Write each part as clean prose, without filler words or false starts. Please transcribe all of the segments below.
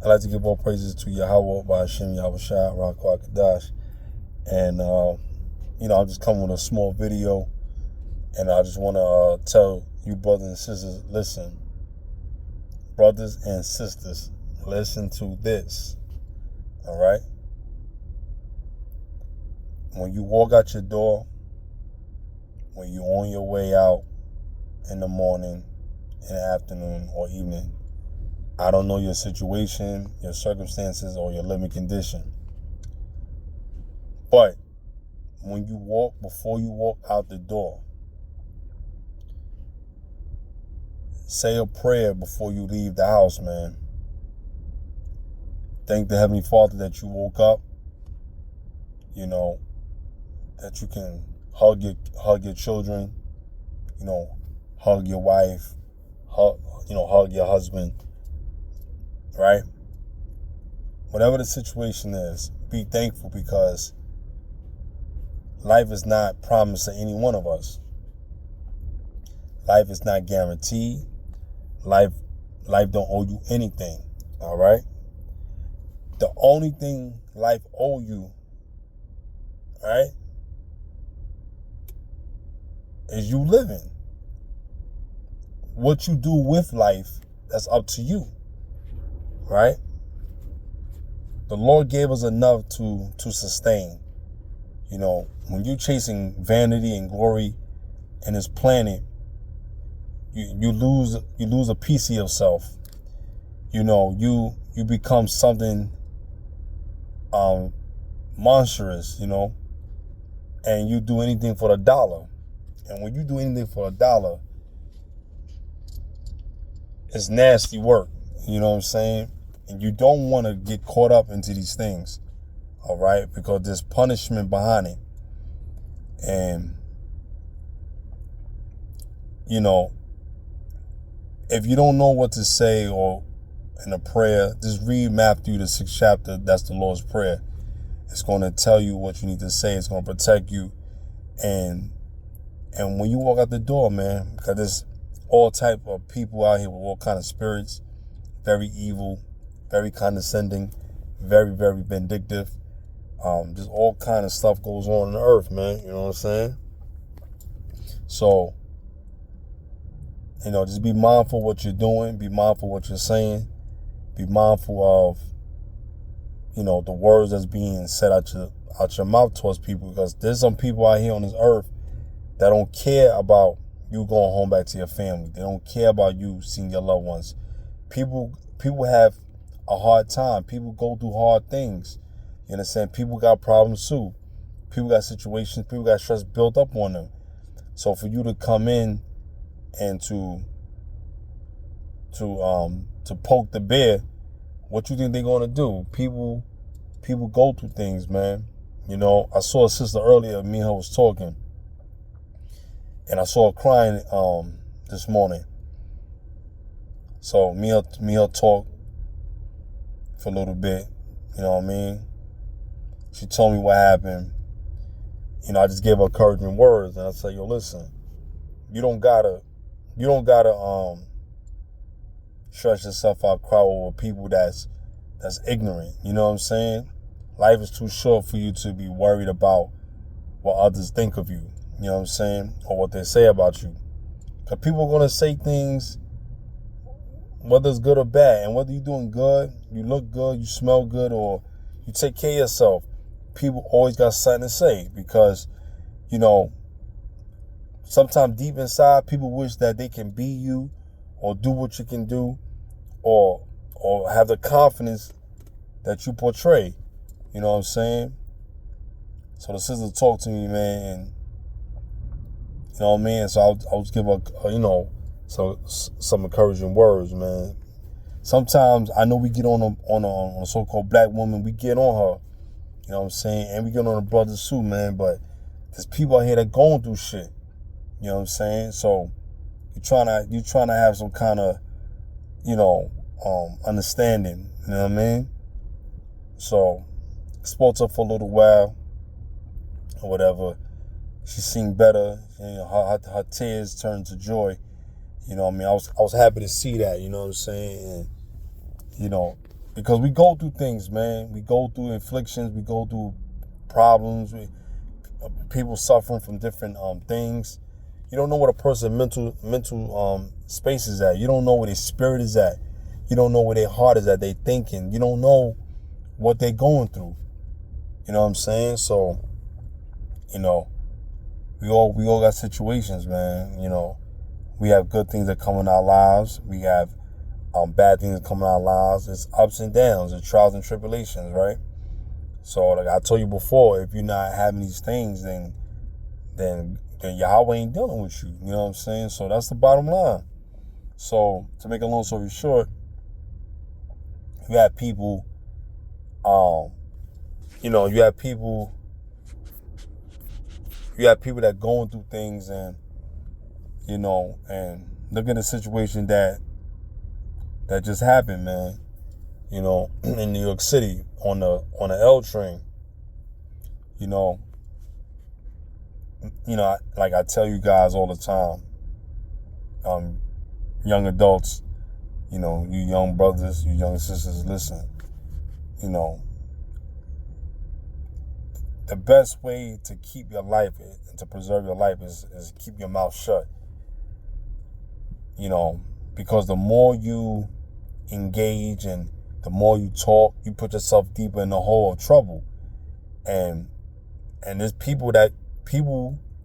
I'd like to give all praises to Yahweh, Ba'ashem, Yahushua, Rakwa Kadash. And, I'm just coming with a small video. And I just want to tell you brothers and sisters, listen. Brothers and sisters, listen to this. All right? When you walk out your door, when you're on your way out in the morning, in the afternoon, or evening, I don't know your situation, your circumstances, or your living condition. But when you walk, before you walk out the door, say a prayer before you leave the house, man. Thank the Heavenly Father that you woke up, that you can hug your children, hug your wife, hug your husband, right? Whatever the situation is, be thankful, because life is not promised to any one of us. Life is not guaranteed. Life don't owe you anything, all right? The only thing life owe you, right, is you living. What you do with life, that's up to you, right? The Lord gave us enough to sustain. When you're chasing vanity and glory in this planet, you lose a piece of yourself. You become something monstrous, and you do anything for the dollar. And when you do anything for a dollar, it's nasty work. You know what I'm saying? And you don't want to get caught up into these things, all right? Because there's punishment behind it. And, if you don't know what to say or in a prayer, just read Matthew, the 6th chapter. That's the Lord's Prayer. It's going to tell you what you need to say. It's going to protect you. And when you walk out the door, man, because there's all type of people out here with all kind of spirits, very evil, very condescending, very, very vindictive. Just all kind of stuff goes on the earth, man. You know what I'm saying? So, just be mindful of what you're doing. Be mindful of what you're saying. Be mindful of, the words that's being said out your mouth towards people, because there's some people out here on this earth that don't care about you going home back to your family. They don't care about you seeing your loved ones. People have a hard time. People go through hard things. You understand? People got problems too. People got situations. People got stress built up on them. So for you to come in and to poke the bear, what you think they're gonna do? People go through things, man. I saw a sister earlier. Me and her was talking, and I saw her crying this morning. So me and her talk for a little bit. You know what I mean? She told me what happened. I just gave her encouraging words, and I said, "Yo, listen, you don't gotta stress yourself out, cry over people that's ignorant." You know what I'm saying? Life is too short for you to be worried about what others think of you. You know what I'm saying? Or what they say about you. Because people are gonna say things, whether it's good or bad, and whether you're doing good, you look good, you smell good, or you take care of yourself, people always got something to say. Because, sometimes deep inside, people wish that they can be you, or do what you can do, or have the confidence that you portray. You know what I'm saying? So the sister talked to me, man, and you know what I mean? So I'll just give her, some encouraging words, man. Sometimes I know we get on a so-called black woman, we get on her, you know what I'm saying? And we get on the brothers too, man. But there's people out here that going through shit. You know what I'm saying? So you're trying to have some kind of, understanding. You know what I mean? So I spoke to her for a little while or whatever. She seemed better. Her tears turned to joy. You know what I mean? I was happy to see that, you know what I'm saying? And, because we go through things, man. We go through inflictions. We go through problems. People suffering from different things. You don't know what a person's mental space is at. You don't know where their spirit is at. You don't know where their heart is at. They thinking. You don't know what they're going through. You know what I'm saying? So, you know, we all got situations, man. You know, we have good things that come in our lives. We have bad things that come in our lives. It's ups and downs. It's trials and tribulations, right? So, like I told you before, if you're not having these things, then Yahweh ain't dealing with you. You know what I'm saying? So that's the bottom line. So to make a long story short, you have people, you have people that going through things, and and look at the situation that just happened, man. In New York City on the L train. Like I tell you guys all the time, young adults, you young brothers, you young sisters, listen, the best way to keep your life and to preserve your life is keep your mouth shut. Because the more you engage and the more you talk, you put yourself deeper in the hole of trouble. And there's people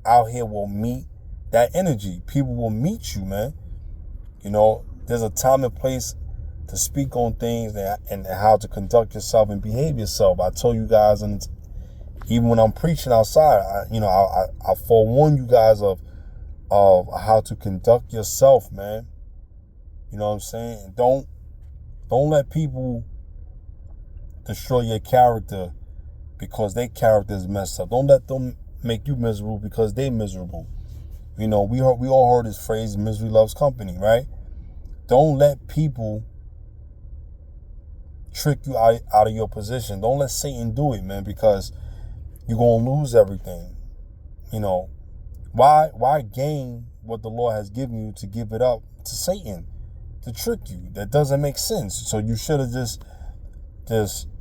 out here will meet that energy. People will meet you, man. There's a time and place to speak on things and how to conduct yourself and behave yourself. I told you guys, and even when I'm preaching outside, I forewarn you guys of how to conduct yourself, man. You know what I'm saying? Don't let people destroy your character because their character is messed up. Don't let them make you miserable because they're miserable. We all heard this phrase, misery loves company, right? Don't let people trick you out of your position. Don't let Satan do it, man, because you're going to lose everything. Why gain what the Lord has given you to give it up to Satan to trick you? That doesn't make sense. So you should have just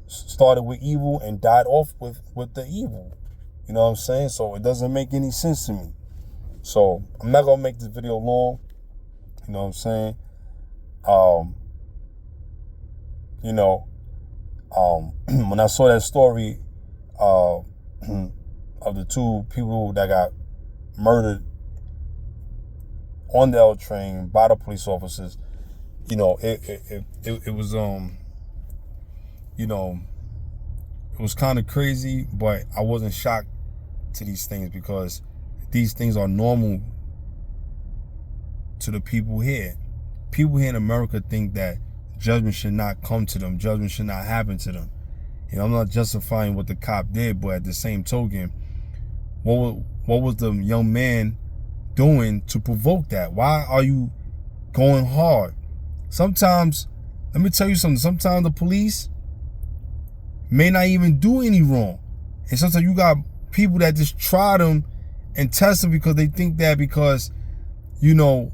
started with evil and died off with the evil. You know what I'm saying? So it doesn't make any sense to me. So I'm not going to make this video long. You know what I'm saying? When I saw that story of the two people that got murdered on the L train by the police officers, it was it was kind of crazy, but I wasn't shocked to these things because these things are normal to the people here. People here in America think that judgment should not come to them. Judgment should not happen to them. I'm not justifying what the cop did, but at the same token, what was the young man doing to provoke that? Why are you going hard? Sometimes, let me tell you something. Sometimes the police may not even do any wrong. And sometimes you got people that just try them and test them because they think that because, the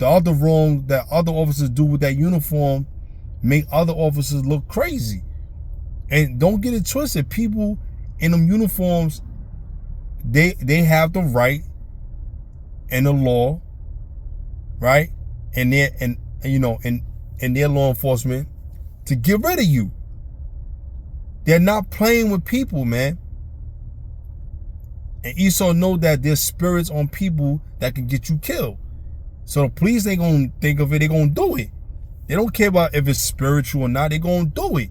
other wrong that other officers do with that uniform make other officers look crazy. And don't get it twisted. People in them uniforms, they have the right and the law, right? And their law enforcement to get rid of you. They're not playing with people, man. And Esau know that there's spirits on people that can get you killed. So the police ain't gonna think of it, they're gonna do it. They don't care about if it's spiritual or not, they're gonna do it.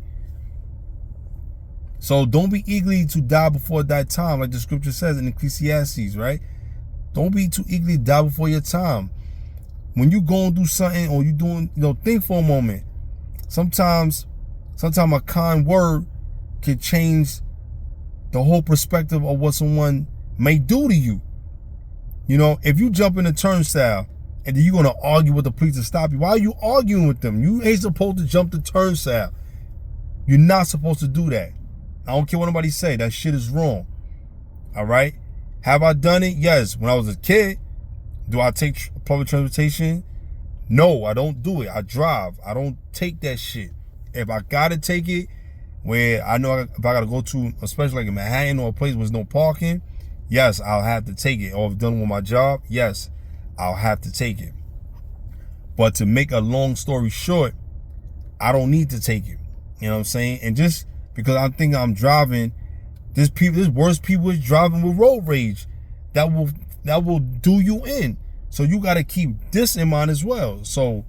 So don't be eagerly to die before that time, like the scripture says in Ecclesiastes, right? Don't be too eagerly to die before your time. When you going through something or you doing, think for a moment. Sometimes a kind word can change the whole perspective of what someone may do to you. If you jump in a turnstile and then you're going to argue with the police to stop you, why are you arguing with them? You ain't supposed to jump the turnstile. You're not supposed to do that. I don't care what nobody say. That shit is wrong. All right? Have I done it? Yes. When I was a kid, do I take public transportation? No, I don't do it. I drive. I don't take that shit. if I gotta take it, where I know if I gotta go to, especially like in Manhattan or a place with no parking, yes, I'll have to take it. Or if done with my job, yes, I'll have to take it. But to make a long story short, I don't need to take it. You know what I'm saying? And just because I think I'm driving, there's worse people is driving with road rage that will do you in. So you got to keep this in mind as well. So,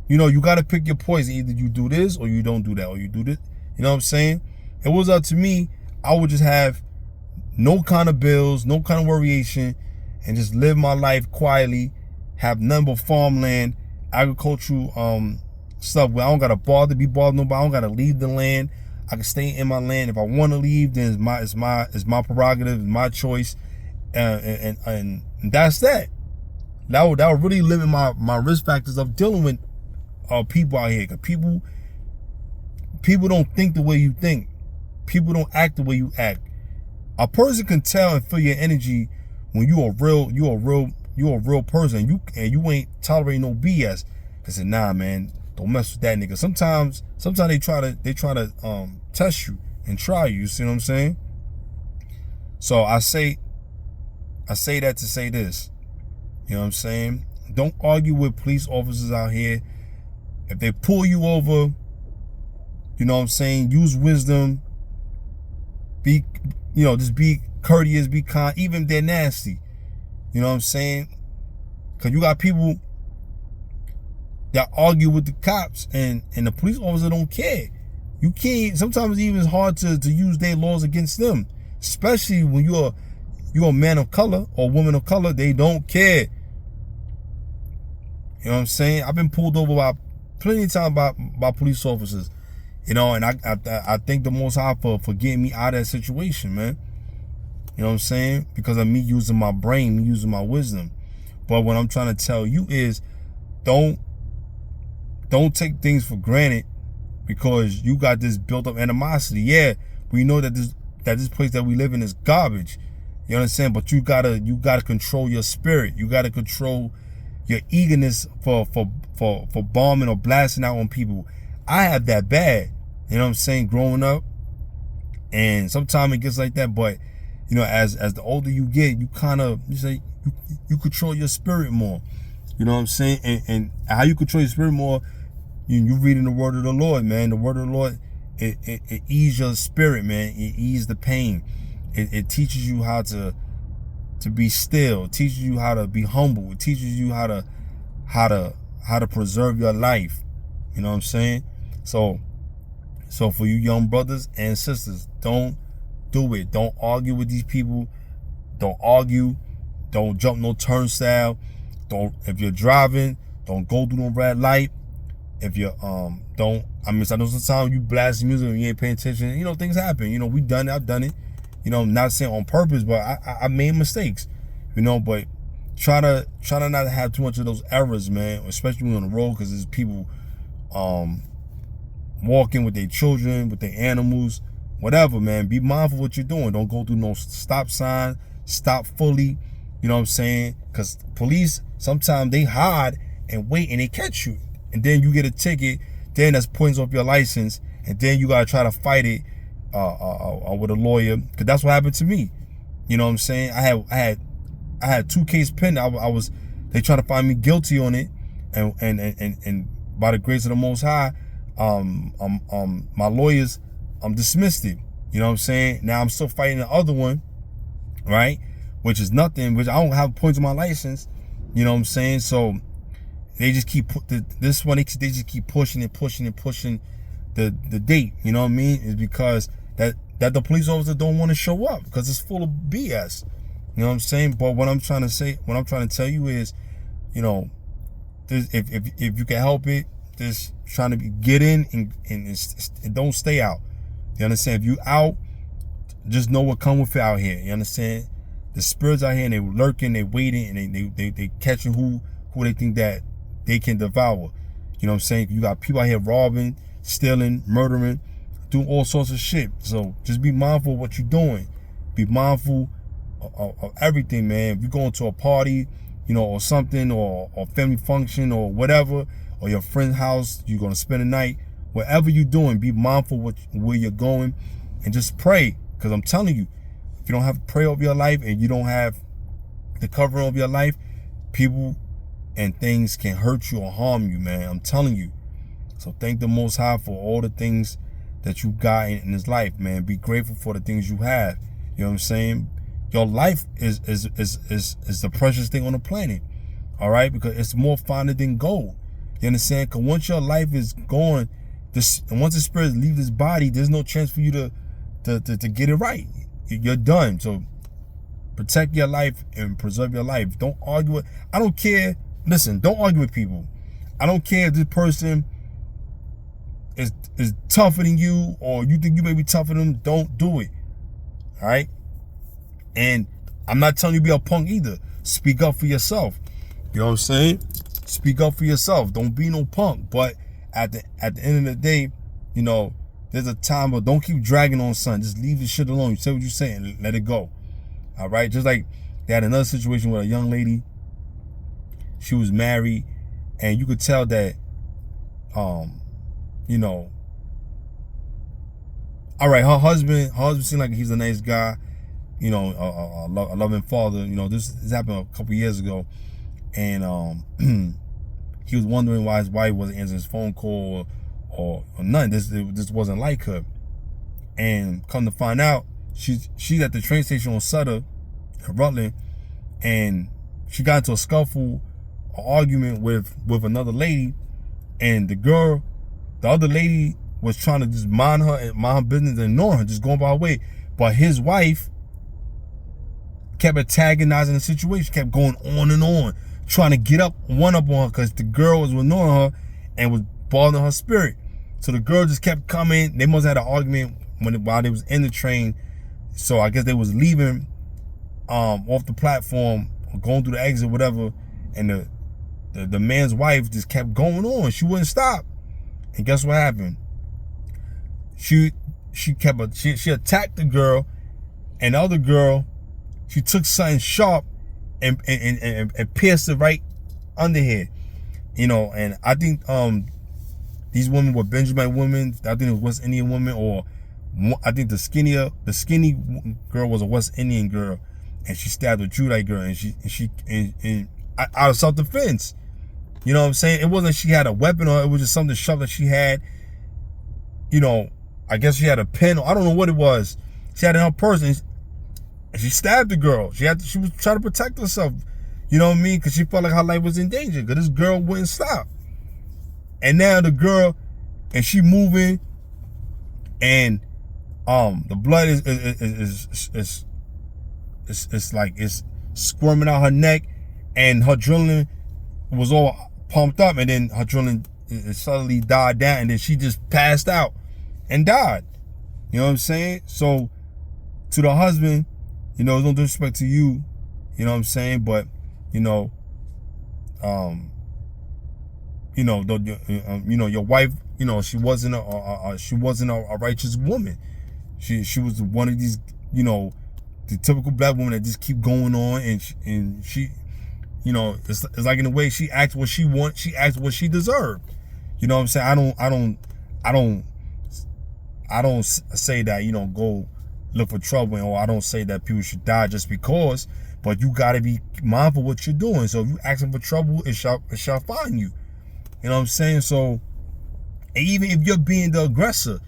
you know, you got to pick your poison. Either you do this or you don't do that, or you do this. You know what I'm saying? If it was up to me, I would just have no kind of bills, no kind of worryation, and just live my life quietly, have nothing but farmland, agricultural stuff where I don't gotta be bothered nobody. I don't gotta leave the land. I can stay in my land. If I want to leave, then it's my prerogative, it's my choice, and that's that. That would really limit my risk factors of dealing with people out here. Cause people don't think the way you think. People don't act the way you act. A person can tell and feel your energy when you're a real person. You ain't tolerating no BS. I said, nah, man, don't mess with that nigga. Sometimes they try to test you and try you. You see what I'm saying? So I say that to say this. You know what I'm saying? Don't argue with police officers out here. If they pull you over, you know what I'm saying, use wisdom. Just be courteous, be kind, even if they're nasty. You know what I'm saying? Because you got people that argue with the cops and the police officer don't care. You can't, sometimes even it's hard to use their laws against them. Especially when you're a man of color or woman of color, they don't care. You know what I'm saying? I've been pulled over by plenty of times by police officers. You know, and I thank the Most High for getting me out of that situation, man. You know what I'm saying? Because of me using my brain, me using my wisdom. But what I'm trying to tell you is don't take things for granted because you got this built up animosity. Yeah, we know that this place that we live in is garbage. You understand? But you gotta control your spirit. You gotta control your eagerness for bombing or blasting out on people. I have that bad. You know what I'm saying? Growing up. And sometimes it gets like that, but you know, as the older you get, you control your spirit more. You know what I'm saying? And how you control your spirit more, you reading the word of the Lord, man. The word of the Lord, it eases your spirit, man. It eases the pain. It teaches you how to be still. It teaches you how to be humble. It teaches you how to preserve your life. You know what I'm saying? So for you young brothers and sisters, don't do it. Don't argue with these people. Don't argue. Don't jump no turnstile. If you're driving, don't go through no red light. If you're I know sometimes you blast music and you ain't paying attention. You know, things happen. You know, I've done it. You know, not saying on purpose, but I made mistakes. You know, but try to not have too much of those errors, man. Especially on the road, because there's people walking with their children, with their animals, whatever, man. Be mindful of what you're doing. Don't go through no stop sign. Stop fully. You know what I'm saying? Because police, sometimes they hide and wait and they catch you. And then you get a ticket. Then that's points off your license. And then you got to try to fight it with a lawyer. Because that's what happened to me. You know what I'm saying? I had 2 cases pending. They tried to find me guilty on it. And by the grace of the Most High, my lawyers dismissed it. You know what I'm saying? Now I'm still fighting the other one, right? Which is nothing, which I don't have points on my license. You know what I'm saying? So they just keep they just keep pushing the date. You know what I mean? It's because that the police officer don't want to show up because it's full of BS. You know what I'm saying? But what I'm trying to tell you is, you know, if you can help it, just trying to get in and don't stay out. You understand? If you out, just know what come with it out here. You understand? The spirits out here, and they lurking, they waiting, and they catching who they think that they can devour. You know what I'm saying? You got people out here robbing, stealing, murdering, doing all sorts of shit. So just be mindful of what you're doing. Be mindful of everything, man. If you're going to a party, you know, or something, or family function, or whatever, or your friend's house, you're gonna spend the night, whatever you're doing, be mindful where you're going, and just pray. Because I'm telling you, if you don't have prayer over your life and you don't have the covering of your life, people and things can hurt you or harm you, man. I'm telling you. So thank the Most High for all the things that you got in this life, man. Be grateful for the things you have. You know what I'm saying? Your life is the precious thing on the planet. All right? Because it's more finer than gold. You understand? Because once your life is gone, and once the spirit leaves this body, there's no chance for you to get it right. You're done. So protect your life and preserve your life. Don't argue with, I don't care. Listen, don't argue with people. I don't care if this person is tougher than you or you think you may be tougher than them. Don't do it. All right? And I'm not telling you to be a punk either. Speak up for yourself. You know what I'm saying? Speak up for yourself. Don't be no punk. But at the end of the day, you know, there's a time, but don't keep dragging on, son. Just leave this shit alone. You say what you're saying. Let it go. All right? Just like they had another situation with a young lady. She was married, and you could tell that, you know, all right, her husband seemed like he's a nice guy, you know, a loving father. You know, this happened a couple years ago, and he was wondering why his wife wasn't answering his phone call or nothing. This wasn't like her. And come to find out, she's at the train station on Sutter, in Rutland, and she got into a scuffle, an argument with another lady, and the other lady was trying to just mind her business and ignore her, just going by her way. But his wife kept antagonizing the situation, kept going on and on, trying to get one up on her because the girl was ignoring her and was bothering her spirit. So the girl just kept coming. They must have had an argument while they was in the train. So I guess they was leaving off the platform, or going through the exit, whatever, and the man's wife just kept going on. She wouldn't stop. And guess what happened? She attacked the girl, and the other girl, she took something sharp and pierced it right under here. You know, and I think these women were Benjamin women. I think it was West Indian women, or I think the skinny girl was a West Indian girl, and she stabbed a Judite girl, and she out of self-defense. You know what I'm saying? It wasn't she had a weapon, or it was just something sharp that she had. You know, I guess she had a pen, or I don't know what it was. She had it in her purse, and she stabbed the girl. She was trying to protect herself. You know what I mean? Because she felt like her life was in danger. Because this girl wouldn't stop. And now the girl, and she moving, and the blood is like it's squirming out her neck, and her adrenaline was all pumped up, and then her adrenaline suddenly died down, and then she just passed out and died. You know what I'm saying? So to the husband, you know, no disrespect to you, you know what I'm saying, but you know, you know, your wife, you know, she wasn't a righteous woman. She was one of these, you know, the typical black woman that just keep going on, and she, you know, it's like in a way she acts what she wants, she acts what she deserved. You know what I'm saying? I don't say that, you know, go look for trouble, or I don't say that people should die just because, but you gotta be mindful of what you're doing. So if you asking for trouble, it shall find you. You know what I'm saying? So, and even if you're being the aggressor,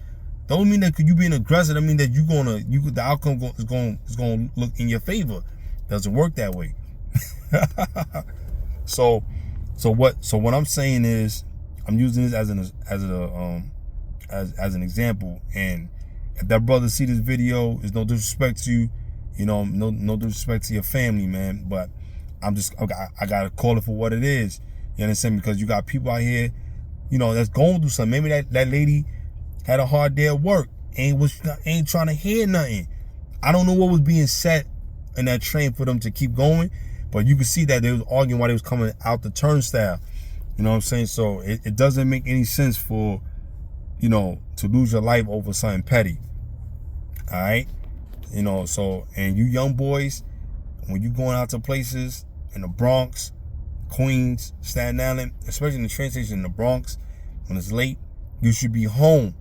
don't mean that you being aggressive, I mean that the outcome is gonna look in your favor. Doesn't work that way. So what I'm saying is, I'm using this as an example, and if that brother see this video, it's no disrespect to you, you know, no disrespect to your family, man, but I gotta call it for what it is. You understand? Because you got people out here, you know, that's going through something. Maybe that lady had a hard day at work, ain't trying to hear nothing. I don't know what was being said in that train for them to keep going, but you could see that they was arguing while they was coming out the turnstile. You know what I'm saying? So it doesn't make any sense for, you know, to lose your life over something petty. All right? You know, so, and you young boys, when you going out to places in the Bronx, Queens, Staten Island, especially in the train station in the Bronx, when it's late, You should be home.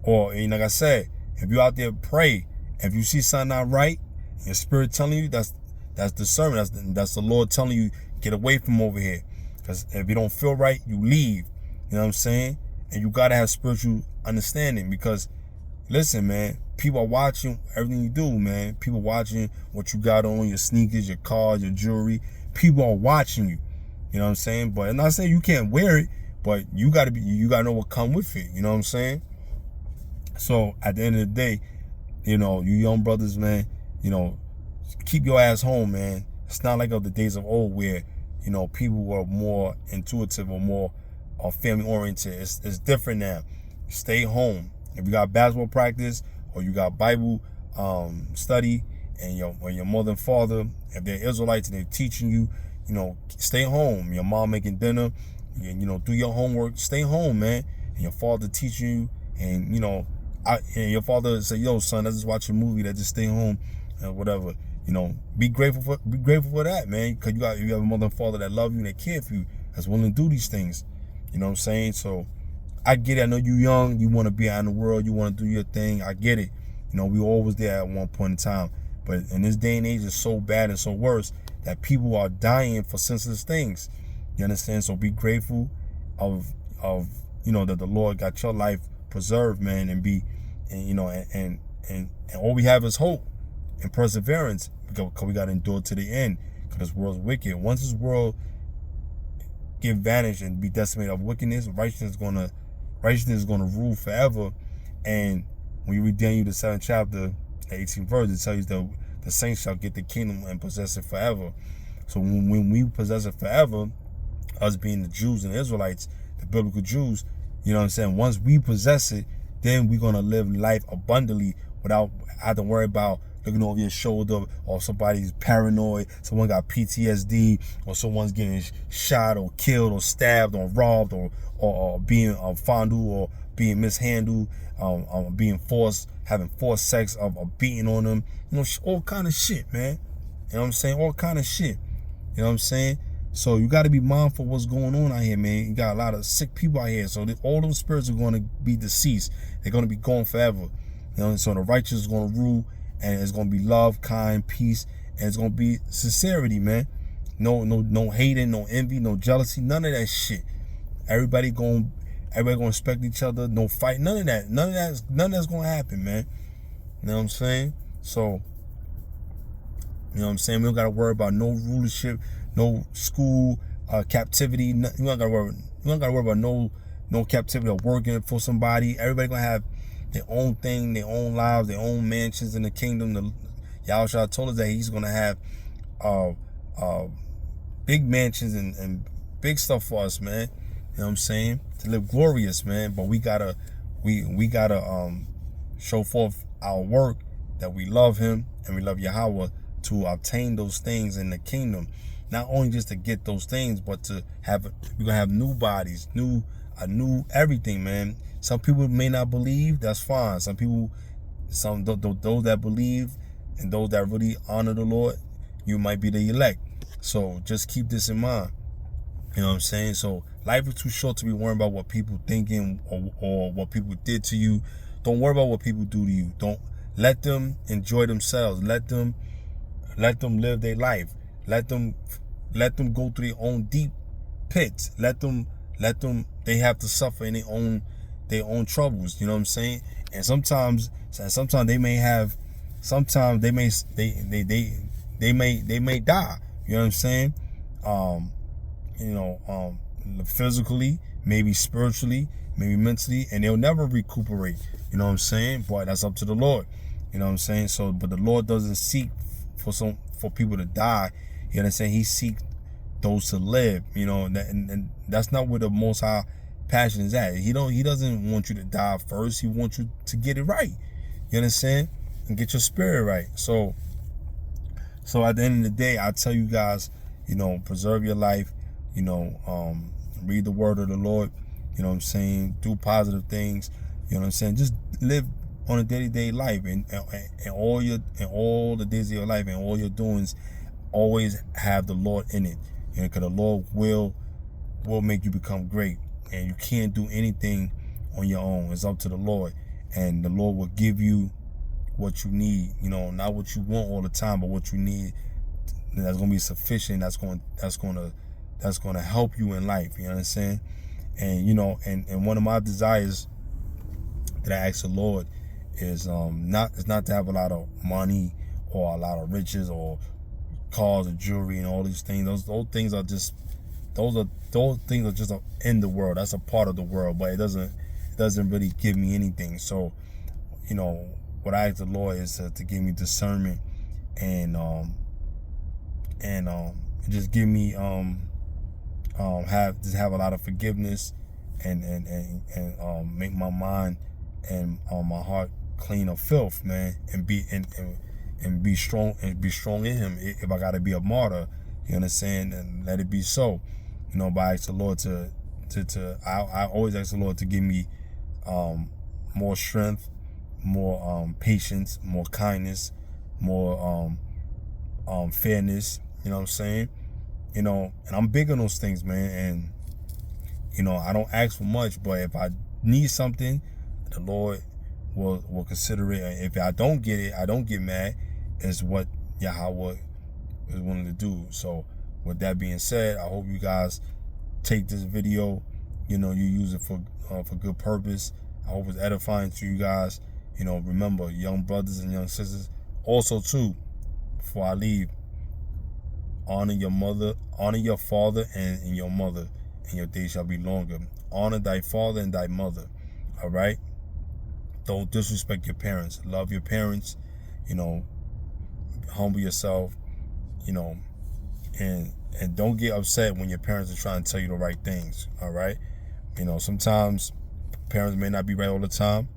Or, like I said, if you out there, pray. If you see something not right, your spirit telling you, that's discernment. That's the Lord telling you, get away from over here. Because if you don't feel right, you leave. You know what I'm saying? And you got to have spiritual understanding. Because, listen, man, people are watching everything you do, man. People watching what you got on, your sneakers, your cars, your jewelry. People are watching you. You know what I'm saying? But I'm not saying you can't wear it, but you gotta know what come with it. You know what I'm saying? So at the end of the day, you young brothers, man, keep your ass home, man. It's not like of the days of old where, people were more intuitive or more family oriented. It's different now. Stay home. If you got basketball practice or you got Bible study, and your mother and father, if they're Israelites and they're teaching you, stay home. Your mom making dinner, do your homework. Stay home, man. And your father teaching you, and and your father say, "Yo, son, let's just watch a movie. Let's just stay home, and whatever." Be grateful for that, man. Because you have a mother and father that love you and that care for you, that's willing to do these things. You know what I'm saying? So I get it. I know you young. You want to be out in the world. You want to do your thing. I get it. We always there at one point in time. But in this day and age, it's so bad and so worse that people are dying for senseless things. You understand? So be grateful of that the Lord got your life preserved, man, and all we have is hope and perseverance, because we got to endure to the end, because this world's wicked. Once this world get vanished and be decimated of wickedness, righteousness is gonna rule forever. And when you read Daniel the 7th chapter, the 18th verse, it tells you that the saints shall get the kingdom and possess it forever. So when we possess it forever, us being the Jews and the Israelites, the biblical Jews, you know what I'm saying? Once we possess it, then we're gonna live life abundantly without having to worry about looking over your shoulder, or somebody's paranoid, someone got PTSD, or someone's getting shot or killed or stabbed or robbed, or being fondled or being mishandled, being having forced sex, of beating on them, all kind of shit, man. You know what I'm saying? All kind of shit. You know what I'm saying? So you got to be mindful of what's going on out here, man. You got a lot of sick people out here. So all those spirits are going to be deceased. They're going to be gone forever. So the righteous is going to rule, and it's going to be love, kind, peace, and it's going to be sincerity, man. No hating, no envy, no jealousy, none of that shit. Everybody going to respect each other, no fight, none of that. None of that's going to happen, man. You know what I'm saying? So, you know what I'm saying? We don't got to worry about no rulership, no school captivity. We don't got to worry about no captivity or working for somebody. Everybody going to have their own thing, their own lives, their own mansions in the kingdom. Yahushua told us that he's going to have big mansions and big stuff for us, man. You know what I'm saying? To live glorious, man. But we gotta show forth our work, that we love him and we love Yahweh, to obtain those things in the kingdom. Not only just to get those things, but to have, we're gonna have new bodies, new everything, man. Some people may not believe, that's fine. Some people, those that believe and those that really honor the Lord, you might be the elect. So just keep this in mind. You know what I'm saying? So life is too short to be worrying about what people thinking or what people did to you. Don't worry about what people do to you. Don't let them enjoy themselves. Let them live their life. Let them go through their own deep pits. Let them they have to suffer in their own troubles. You know what I'm saying? And sometimes they may have, sometimes they may die. You know what I'm saying? Physically, maybe spiritually, maybe mentally, and they'll never recuperate. You know what I'm saying? But that's up to the Lord. You know what I'm saying? So, but the Lord doesn't seek for people to die. You understand? He seeks those to live. You know, and that's not where the Most High passion is at. He doesn't want you to die first. He wants you to get it right. You understand? And get your spirit right. So at the end of the day, I tell you guys, preserve your life. Read the word of the Lord. You know what I'm saying? Do positive things. You know what I'm saying? Just live on a day-to-day life, and all the days of your life and all your doings, always have the Lord in it. Because the Lord will make you become great, and you can't do anything on your own. It's up to the Lord, and the Lord will give you what you need. You know, not what you want all the time, but what you need. That's gonna be sufficient. That's gonna help you in life. You know what I'm saying? And you know, and one of my desires that I ask the Lord is not to have a lot of money or a lot of riches or cars or jewelry and all these things. Those things are just in the world. That's a part of the world, but it doesn't really give me anything. So, you know, what I ask the Lord is to give me discernment and just give me have a lot of forgiveness and make my mind and my heart clean of filth, man, and be strong in Him. If I gotta be a martyr, you understand, and let it be so. You know, but I ask the Lord I always ask the Lord to give me more strength, more patience, more kindness, more fairness. You know what I'm saying? You know, and I'm big on those things, man. And you know, I don't ask for much, but if I need something, the Lord will consider it. And if I don't get it, I don't get mad. Is what Yahweh is willing to do. So with that being said, I hope you guys take this video, you know, you use it for good purpose. I hope it's edifying to you guys. You know, remember, young brothers and young sisters, also too, before I leave, honor your mother, honor your father and your mother, and your days shall be longer. Honor thy father and thy mother. All right? Don't disrespect your parents. Love your parents. You know, humble yourself. You know, and don't get upset when your parents are trying to tell you the right things. All right? You know, sometimes parents may not be right all the time,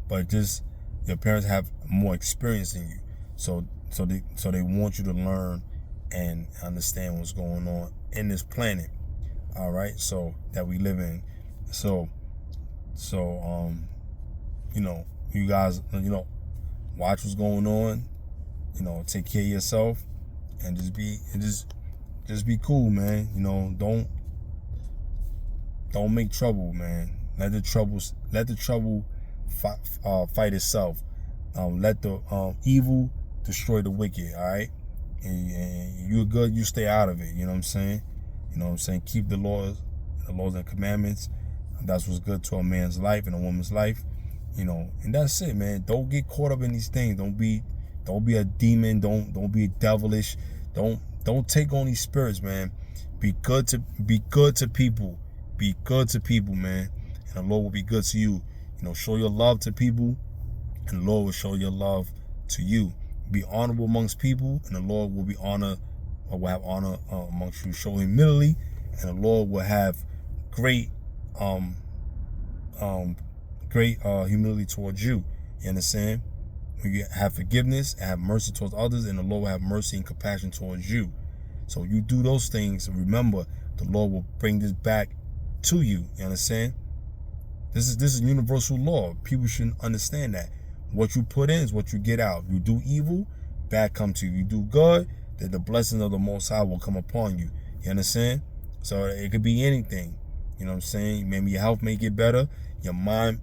but just your parents have more experience than you. So they want you to learn and understand what's going on in this planet. All right, so that we live in. So you know, you guys, you know, watch what's going on. You know, take care of yourself and just be cool, man. You know, don't make trouble, man. Let the trouble fight itself. Let the evil destroy the wicked. All right, and you're good. You stay out of it. You know what I'm saying? You know what I'm saying? Keep the laws and commandments. That's what's good to a man's life and a woman's life. You know, and that's it, man. Don't get caught up in these things. Don't be a demon. Don't be devilish. Don't take on these spirits, man. Be good to people. Be good to people, man. And the Lord will be good to you. You know, show your love to people, and the Lord will show your love to you. Be honorable amongst people, and the Lord will have honor amongst you. Show humility, and the Lord will have great humility towards you. You understand? You have forgiveness and have mercy towards others, and the Lord will have mercy and compassion towards you. So you do those things, and remember, the Lord will bring this back to you. You understand? This is universal law. People should understand that. What you put in is what you get out. If you do evil, bad come to you. You do good, then the blessings of the Most High will come upon you. You understand? So it could be anything. You know what I'm saying? Maybe your health may get better. Your mind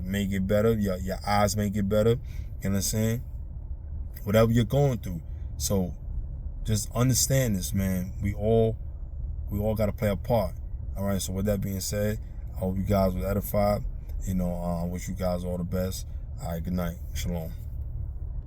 may get better. Your eyes may get better. You know what I'm saying? Whatever you're going through. So just understand this, man. We all got to play a part. All right. So with that being said, I hope you guys were edified. You know, I wish you guys all the best. All right. Good night. Shalom.